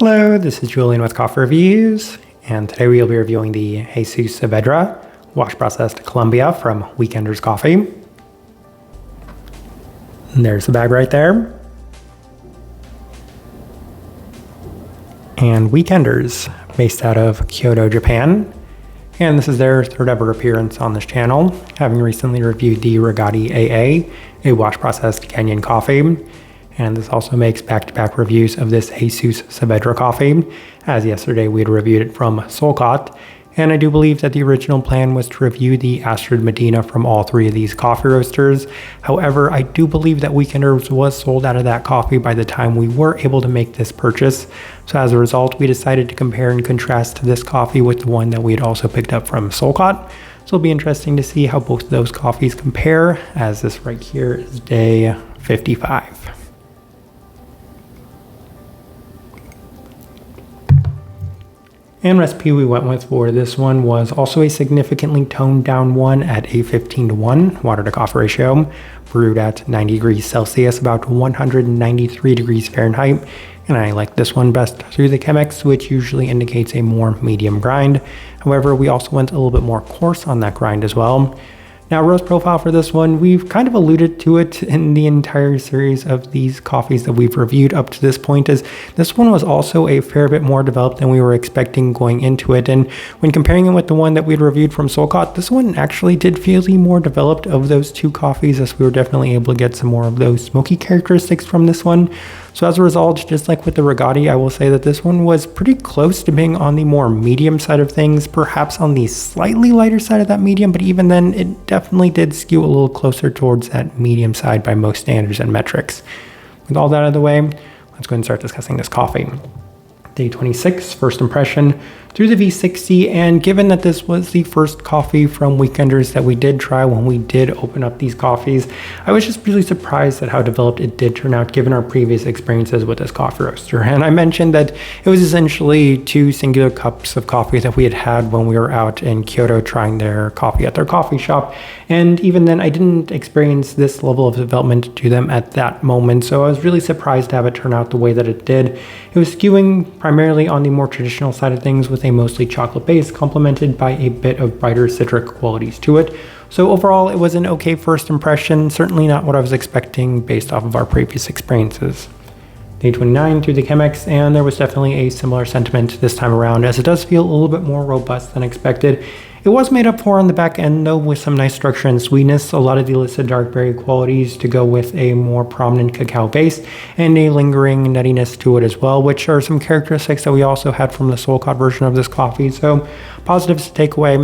Hello, this is Julian with Coffee Reviews, and today we'll be reviewing the Jesus Saavedra wash processed Colombia from Weekenders Coffee. And there's the bag right there. And Weekenders, based out of Kyoto, Japan. And this is their third ever appearance on this channel, having recently reviewed the Regati AA, a wash processed Kenyan coffee. And this also makes back-to-back reviews of this Jesus Saavedra coffee, as yesterday we had reviewed it from Solcott. And I do believe that the original plan was to review the Astrid Medina from all three of these coffee roasters. However, I do believe that Weekenders was sold out of that coffee by the time we were able to make this purchase. So as a result, we decided to compare and contrast this coffee with the one that we had also picked up from Solcott. So it'll be interesting to see how both of those coffees compare, as this right here is day 55. And recipe we went with for this one was also a significantly toned down one at a 15:1 water to coffee ratio, brewed at 90 degrees Celsius, about 193 degrees Fahrenheit. And I like this one best through the Chemex, which usually indicates a more medium grind. However, we also went a little bit more coarse on that grind as well. Now, roast profile for this one, we've kind of alluded to it in the entire series of these coffees that we've reviewed up to this point, as this one was also a fair bit more developed than we were expecting going into it. And when comparing it with the one that we'd reviewed from Solcott, this one actually did feel the more developed of those two coffees, as we were definitely able to get some more of those smoky characteristics from this one. So as a result, just like with the Regati, I will say that this one was pretty close to being on the more medium side of things, perhaps on the slightly lighter side of that medium, but even then it definitely did skew a little closer towards that medium side by most standards and metrics. With all that out of the way, let's go and start discussing this coffee. Day 26, first impression through the V60, and given that this was the first coffee from Weekenders that we did try when we did open up these coffees, I was just really surprised at how developed it did turn out given our previous experiences with this coffee roaster. And I mentioned that it was essentially two singular cups of coffee that we had had when we were out in Kyoto trying their coffee at their coffee shop, and even then I didn't experience this level of development to them at that moment, so I was really surprised to have it turn out the way that it did. It was skewing primarily on the more traditional side of things, with a mostly chocolate base complemented by a bit of brighter citric qualities to it. So overall, it was an okay first impression, certainly not what I was expecting based off of our previous experiences. Day 29 through the Chemex, and there was definitely a similar sentiment this time around, as it does feel a little bit more robust than expected. It was made up for on the back end though, with some nice structure and sweetness, a lot of the listed dark berry qualities to go with a more prominent cacao base, and a lingering nuttiness to it as well, which are some characteristics that we also had from the Solcott version of this coffee. So positives to take away.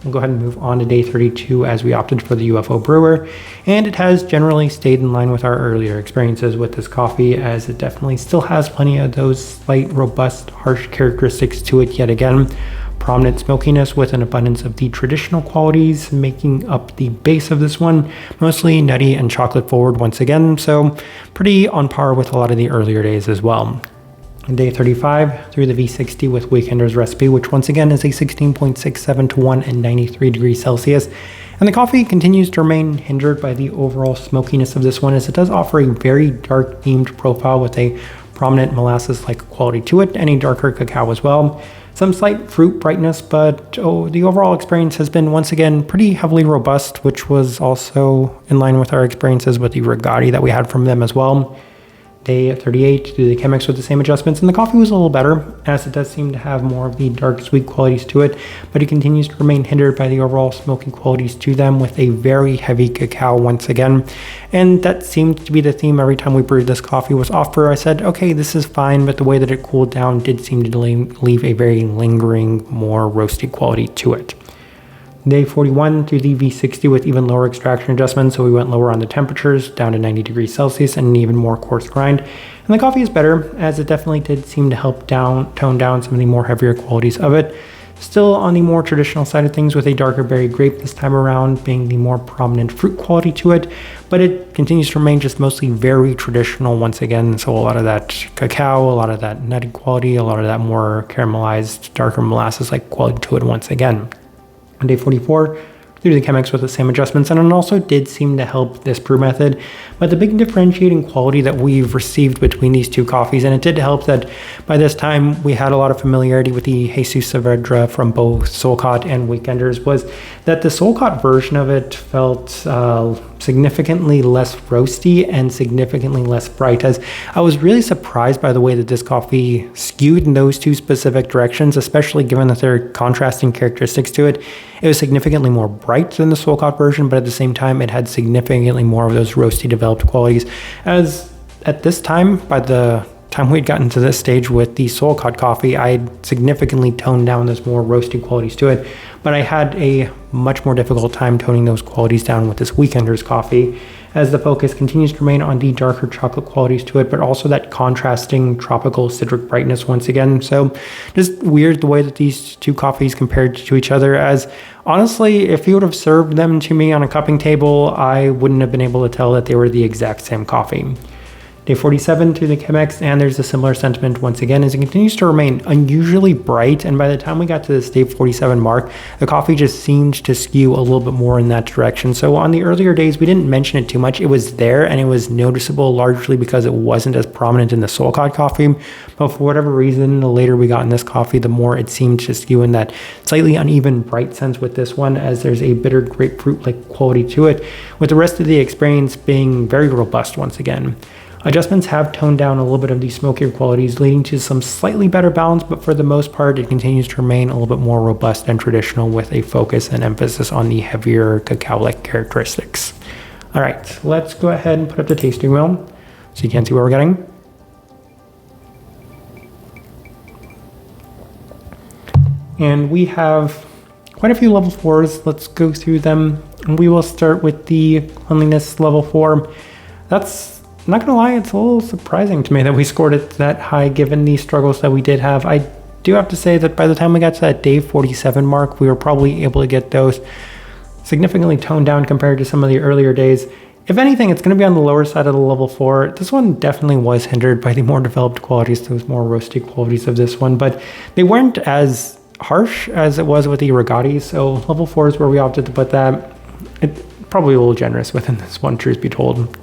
We'll go ahead and move on to day 32 as we opted for the UFO brewer, and it has generally stayed in line with our earlier experiences with this coffee, as it definitely still has plenty of those slight, robust, harsh characteristics to it yet again. Prominent smokiness with an abundance of the traditional qualities making up the base of this one, mostly nutty and chocolate forward once again, so pretty on par with a lot of the earlier days as well. Day 35 through the V60 with Weekenders recipe, which once again is a 16.67 to 1 and 93 degrees Celsius. And the coffee continues to remain hindered by the overall smokiness of this one, as it does offer a very dark themed profile with a prominent molasses-like quality to it, and a darker cacao as well. Some slight fruit brightness, but the overall experience has been once again pretty heavily robust, which was also in line with our experiences with the Regati that we had from them as well. Day 38 through the Chemex with the same adjustments, and the coffee was a little better, as it does seem to have more of the dark sweet qualities to it, but it continues to remain hindered by the overall smoky qualities to them, with a very heavy cacao once again. And that seemed to be the theme every time we brewed this coffee was off brew. I said, okay, this is fine, but the way that it cooled down did seem to leave a very lingering, more roasty quality to it. Day 41 through the V60 with even lower extraction adjustments, so we went lower on the temperatures, down to 90 degrees Celsius, and an even more coarse grind. And the coffee is better, as it definitely did seem to help tone down some of the more heavier qualities of it. Still on the more traditional side of things, with a darker berry grape this time around being the more prominent fruit quality to it, but it continues to remain just mostly very traditional once again, so a lot of that cacao, a lot of that nutty quality, a lot of that more caramelized, darker molasses-like quality to it once again. On day 44, through the Chemex with the same adjustments, and it also did seem to help this brew method. But the big differentiating quality that we've received between these two coffees, and it did help that by this time we had a lot of familiarity with the Jesus Saavedra from both Solcott and Weekenders, was that the Solcott version of it felt significantly less roasty and significantly less bright, as I was really surprised by the way that this coffee skewed in those two specific directions, especially given that there are contrasting characteristics to it. It was significantly more bright than the Solcott version, but at the same time it had significantly more of those roasty developed qualities, as at this time, by the time we'd gotten to this stage with the Solcott coffee, I had significantly toned down those more roasty qualities to it, but I had a much more difficult time toning those qualities down with this Weekenders coffee, as the focus continues to remain on the darker chocolate qualities to it, but also that contrasting tropical citric brightness once again. So just weird the way that these two coffees compared to each other, as honestly, if you would have served them to me on a cupping table, I wouldn't have been able to tell that they were the exact same coffee. Day 47 through the Chemex, and there's a similar sentiment once again as it continues to remain unusually bright, and by the time we got to this day 47 mark, the coffee just seemed to skew a little bit more in that direction. So on the earlier days, we didn't mention it too much. It was there and it was noticeable largely because it wasn't as prominent in the Solcott coffee, but for whatever reason, the later we got in this coffee, the more it seemed to skew in that slightly uneven bright sense with this one, as there's a bitter grapefruit-like quality to it, with the rest of the experience being very robust once again. Adjustments have toned down a little bit of these smokier qualities, leading to some slightly better balance, but for the most part, it continues to remain a little bit more robust and traditional, with a focus and emphasis on the heavier cacao-like characteristics. All right, let's go ahead and put up the tasting wheel so you can see what we're getting. And we have quite a few level 4s. Let's go through them. And we will start with the cleanliness level 4. I'm not gonna lie, it's a little surprising to me that we scored it that high given the struggles that we did have. I do have to say that by the time we got to that day 47 mark, we were probably able to get those significantly toned down compared to some of the earlier days. If anything, it's gonna be on the lower side of the level 4. This one definitely was hindered by the more developed qualities, those more roasty qualities of this one, but they weren't as harsh as it was with the Rigatti, so level 4 is where we opted to put that. It's probably a little generous within this one, truth be told.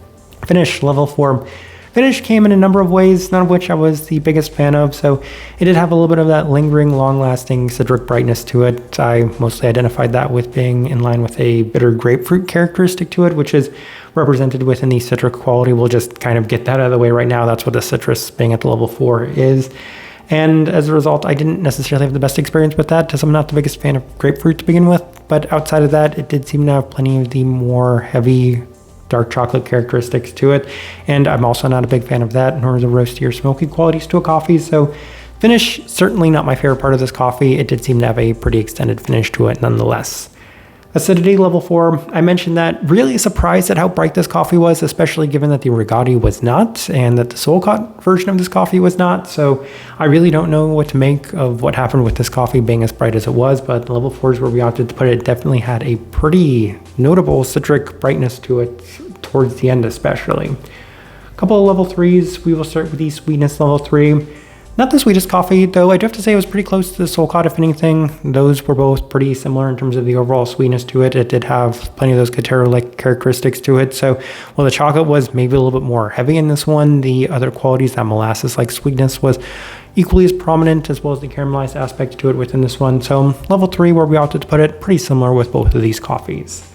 Finish, level 4. Finish came in a number of ways, none of which I was the biggest fan of, so it did have a little bit of that lingering, long-lasting citric brightness to it. I mostly identified that with being in line with a bitter grapefruit characteristic to it, which is represented within the citric quality. We'll just kind of get that out of the way right now. That's what the citrus being at the level 4 is. And as a result, I didn't necessarily have the best experience with that, as I'm not the biggest fan of grapefruit to begin with, but outside of that, it did seem to have plenty of the more heavy dark chocolate characteristics to it, and I'm also not a big fan of that, nor the roasty or smoky qualities to a coffee. So finish, certainly not my favorite part of this coffee. It did seem to have a pretty extended finish to it nonetheless. Acidity level 4, I mentioned that, really surprised at how bright this coffee was, especially given that the Rigatti was not and that the Solcott version of this coffee was not. So I really don't know what to make of what happened with this coffee being as bright as it was, but level 4 is where we opted to put it. It definitely had a pretty notable citric brightness to it towards the end especially. A couple of level 3s, we will start with the sweetness level 3. Not the sweetest coffee, though I do have to say it was pretty close to the Solcott, if anything. Those were both pretty similar in terms of the overall sweetness to it. It did have plenty of those caturra-like characteristics to it. So while the chocolate was maybe a little bit more heavy in this one, the other qualities, that molasses-like sweetness, was equally as prominent, as well as the caramelized aspect to it within this one. So level 3, where we opted to put it, pretty similar with both of these coffees.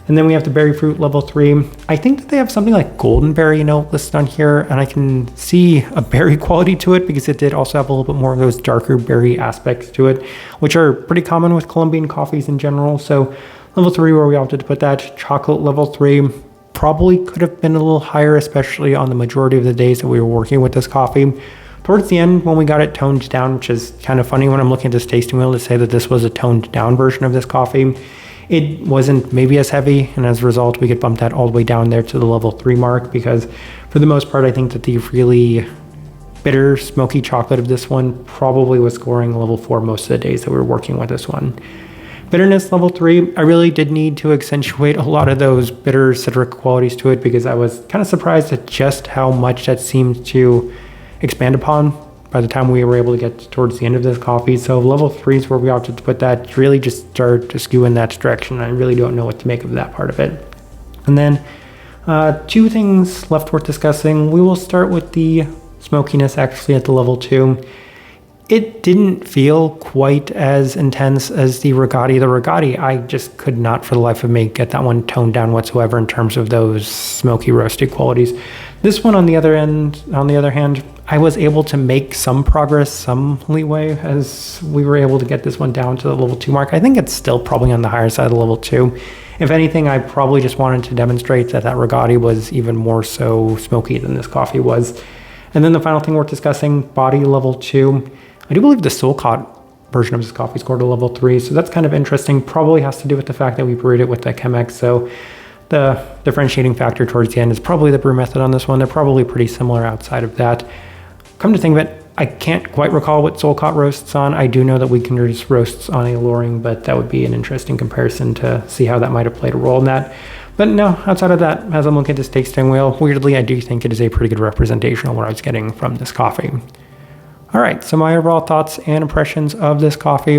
And then we have the berry fruit level 3. I think that they have something like golden berry note listed on here, and I can see a berry quality to it because it did also have a little bit more of those darker berry aspects to it, which are pretty common with Colombian coffees in general. So level 3, where we opted to put that. Chocolate level 3 probably could have been a little higher, especially on the majority of the days that we were working with this coffee. Towards the end, when we got it toned down, which is kind of funny when I'm looking at this tasting wheel to say that this was a toned down version of this coffee, it wasn't maybe as heavy, and as a result, we could bump that all the way down there to the level 3 mark, because for the most part, I think that the really bitter, smoky chocolate of this one probably was scoring level 4 most of the days that we were working with this one. Bitterness level 3, I really did need to accentuate a lot of those bitter citric qualities to it, because I was kind of surprised at just how much that seemed to expand upon by the time we were able to get towards the end of this coffee. So level 3 is where we opted to put that. Really just started to skew in that direction. I really don't know what to make of that part of it. And then 2 things left worth discussing. We will start with the smokiness actually at the level 2. It didn't feel quite as intense as the Rigatti. The Rigatti, I just could not for the life of me get that one toned down whatsoever in terms of those smoky roasted qualities. This one on the other hand, I was able to make some progress, some leeway as we were able to get this one down to the level 2 mark. I think it's still probably on the higher side of the level 2. If anything, I probably just wanted to demonstrate that Rigatti was even more so smoky than this coffee was. And then the final thing worth discussing, body level 2. I do believe the Solcott version of this coffee scored a level 3, so that's kind of interesting. Probably has to do with the fact that we brewed it with the Chemex, so the differentiating factor towards the end is probably the brew method on this one. They're probably pretty similar outside of that. Come to think of it, I can't quite recall what Solcott roasts on. I do know that Weekender's roasts on a Loring, but that would be an interesting comparison to see how that might have played a role in that. But no, outside of that, as I'm looking at this tasting wheel, weirdly, I do think it is a pretty good representation of what I was getting from this coffee. All right, so my overall thoughts and impressions of this coffee,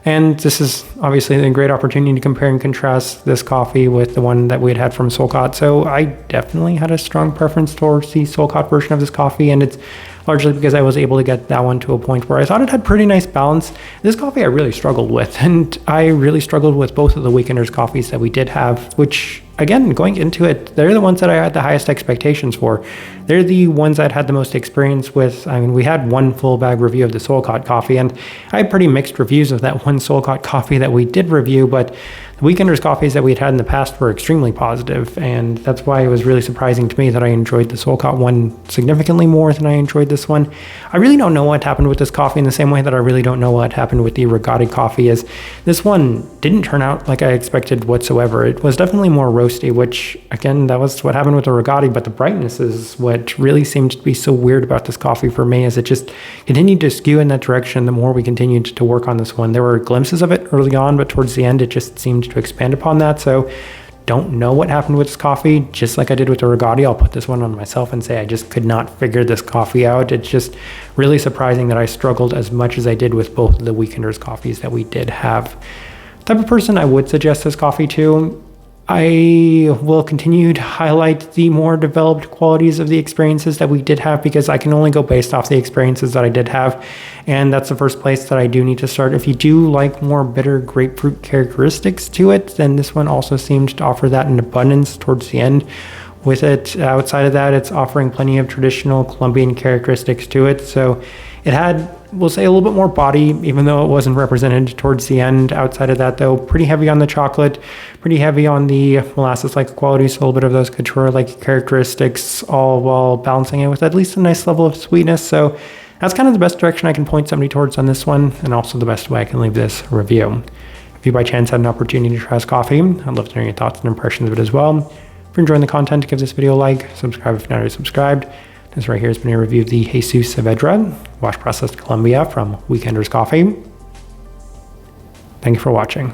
and this is obviously a great opportunity to compare and contrast this coffee with the one that we had from Solcott. So I definitely had a strong preference towards the Solcott version of this coffee, and it's largely because I was able to get that one to a point where I thought it had pretty nice balance. This coffee I really struggled with, and I really struggled with both of the Weekender's coffees that we did have, which again, going into it, they're the ones that I had the highest expectations for. They're the ones I'd had the most experience with. I mean, we had one full bag review of the Solcott coffee, and I had pretty mixed reviews of that one Solcott coffee that we did review, but the Weekender's coffees that we had in the past were extremely positive, and that's why it was really surprising to me that I enjoyed the Solcott one significantly more than I enjoyed this one. I really don't know what happened with this coffee in the same way that I really don't know what happened with the Rigatti coffee. Is this one didn't turn out like I expected whatsoever. It was definitely more roasty, which again, that was what happened with the Rigatti, but the brightness is what really seemed to be so weird about this coffee for me, as it just continued to skew in that direction the more we continued to work on this one. There were glimpses of it early on, but towards the end it just seemed to expand upon that. So don't know what happened with this coffee. Just like I did with the Rigatti, I'll put this one on myself and say I just could not figure this coffee out. It's just really surprising that I struggled as much as I did with both of the Weekender's coffees that we did have. The type of person I would suggest this coffee to, I will continue to highlight the more developed qualities of the experiences that we did have, because I can only go based off the experiences that I did have, and that's the first place that I do need to start. If you do like more bitter grapefruit characteristics to it, then this one also seems to offer that in abundance towards the end. With it, outside of that, it's offering plenty of traditional Colombian characteristics to it. So it had, we'll say, a little bit more body, even though it wasn't represented towards the end. Outside of that, though, pretty heavy on the chocolate, pretty heavy on the molasses-like qualities, so a little bit of those caturra-like characteristics, all while balancing it with at least a nice level of sweetness. So that's kind of the best direction I can point somebody towards on this one, and also the best way I can leave this review. If you by chance had an opportunity to try this coffee, I'd love to know your thoughts and impressions of it as well. If you're enjoying the content, give this video a like, subscribe if you're not already subscribed. This right here has been a review of the Jesus Saavedra wash processed Colombia from Weekender's Coffee. Thank you for watching.